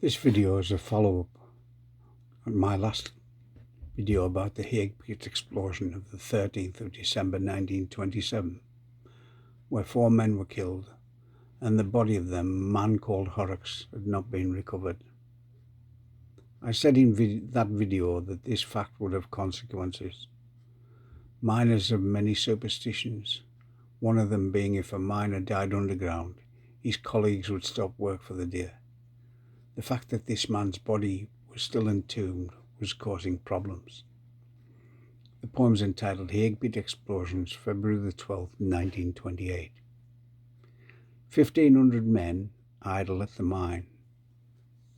This video is a follow-up on my last video about the Hague Pit explosion of the 13th of December 1927, where 4 men were killed and the body of them, a man called Horrocks, had not been recovered. I said in that video that this fact would have consequences. Miners have many superstitions, one of them being if a miner died underground, his colleagues would stop work for the day. The fact that this man's body was still entombed was causing problems. The poem's entitled Hague Pit Explosions, February the 12th, 1928. 1,500 men idle at the mine.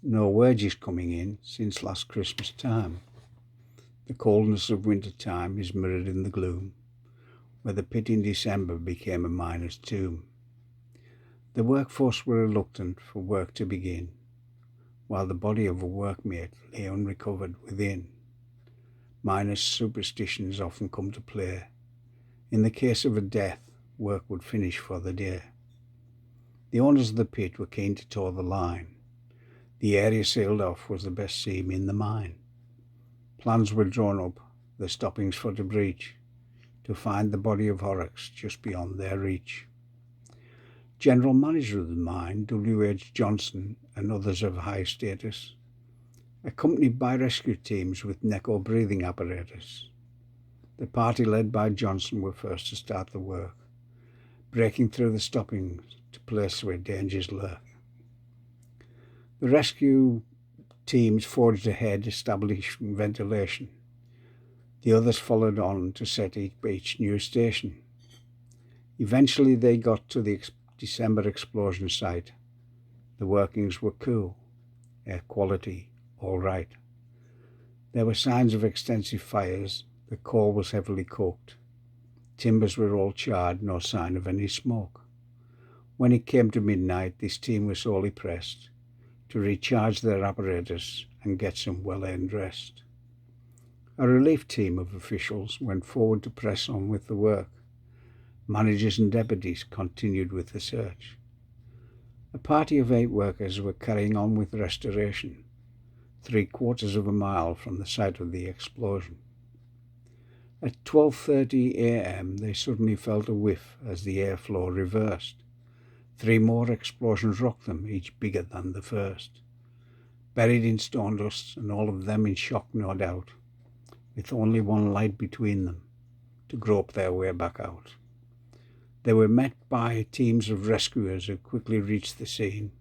No wages coming in since last Christmas time. The coldness of winter time is mirrored in the gloom, where the pit in December became a miner's tomb. The workforce were reluctant for work to begin, while the body of a workmate lay unrecovered within. Miners' superstitions often come to play. In the case of a death, work would finish for the day. The owners of the pit were keen to toe the line. The area sealed off was the best seam in the mine. Plans were drawn up, the stoppings for the breach, to find the body of Horrocks just beyond their reach. General manager of the mine, W.H. Johnson, and others of high status, accompanied by rescue teams with neck or breathing apparatus. The party led by Johnson were first to start the work, breaking through the stoppings to place where dangers lurk. The rescue teams forged ahead, establishing ventilation. The others followed on to set each new station. Eventually they got to the December explosion site. The workings were cool, air quality all right. There were signs of extensive fires, the coal was heavily cooked. Timbers were all charred, no sign of any smoke. When it came to midnight, this team was sorely pressed to recharge their apparatus and get some well-earned rest. A relief team of officials went forward to press on with the work. Managers and deputies continued with the search. A party of 8 workers were carrying on with restoration, 3/4 of a mile from the site of the explosion. At 12:30 a.m. they suddenly felt a whiff as the airflow reversed. 3 more explosions rocked them, each bigger than the first. Buried in stone dust, and all of them in shock no doubt, with only one light between them to grope their way back out. They were met by teams of rescuers who quickly reached the scene,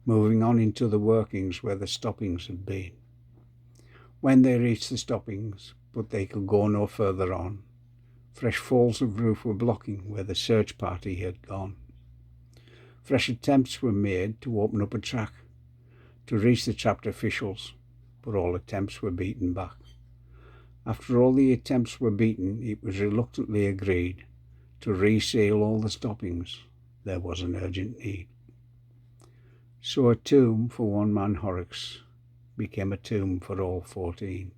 moving on into the workings where the stoppings had been. When they reached the stoppings, but they could go no further on, fresh falls of roof were blocking where the search party had gone. Fresh attempts were made to open up a track to reach the trapped officials, but all attempts were beaten back. After all the attempts were beaten, it was reluctantly agreed to reseal all the stoppings. There was an urgent need. So a tomb for one man Horrocks became a tomb for all 14,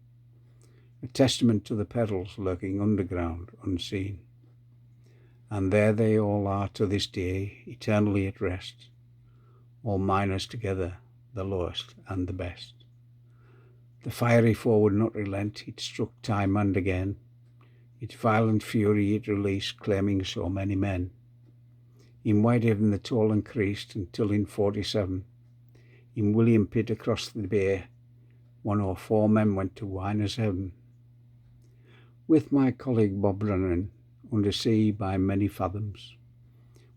a testament to the perils lurking underground unseen. And there they all are to this day, eternally at rest, all miners together, the lowest and the best. The fiery foe would not relent, it struck time and again. Its violent fury it released, claiming so many men. In Whitehaven the toll increased until in 47, in William Pit across the bay, 104 men went to Winers Heaven. With my colleague Bob Brennan, under sea by many fathoms,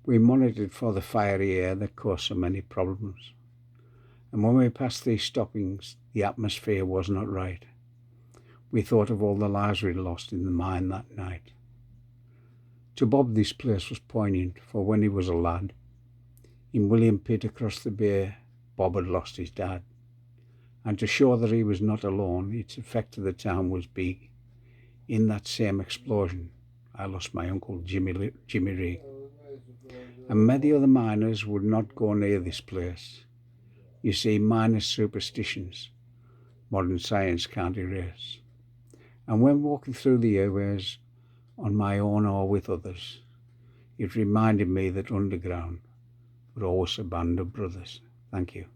we monitored for the fiery air that caused so many problems. And when we passed these stoppings, the atmosphere was not right. We thought of all the lives we'd lost in the mine that night. To Bob this place was poignant, for when he was a lad, in William Pit across the bay, Bob had lost his dad. And to show that he was not alone, its effect to the town was big. In that same explosion, I lost my uncle Jimmy Reed. And many other miners would not go near this place. You see, miners' superstitions, modern science can't erase. And when walking through the airways, on my own or with others, it reminded me that underground we're always a band of brothers. Thank you.